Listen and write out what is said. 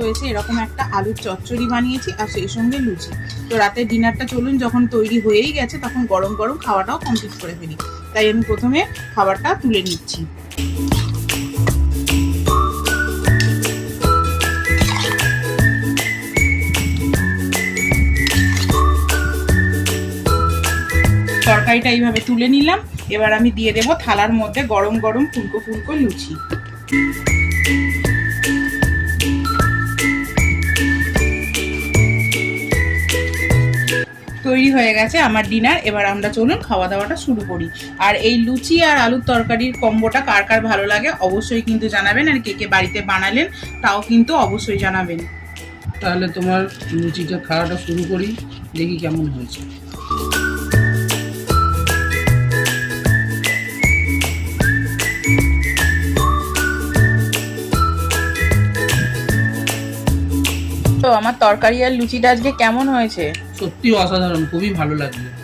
হয়েছে এরকম একটা আলুর চচ্চড়ি বানিয়েছি আর সেই সঙ্গে লুচি। তো রাতের ডিনারটা চলুন যখন তৈরি হয়েই গেছে তখন গরম গরম খাওয়াটাও কমপ্লিট করে ফেলি। তাই আমি প্রথমে খাবারটা তুলে নিচ্ছি। তরকারিটা এইভাবে তুলে নিলাম। এবার আমি দিয়ে দেবো থালার মধ্যে গরম গরম ফুলকো ফুলকো লুচি। তৈরি হয়ে গেছে আমার ডিনার। এবার আমরা চলুন খাওয়া দাওয়াটা শুরু করি। আর এই লুচি আর আলুর তরকারির কম্বোটা কার কার ভালো লাগে অবশ্যই কিন্তু জানাবেন, আর কে কে বাড়িতে বানালেন তাও কিন্তু অবশ্যই জানাবেন। তাহলে তোমার লুচিটা খাওয়াটা শুরু করি, দেখি কেমন হয়েছে। তো আমার তরকারি আর লুচিটা আজকে কেমন হয়েছে? সত্যি অসাধারণ, খুবই ভালো লাগলো।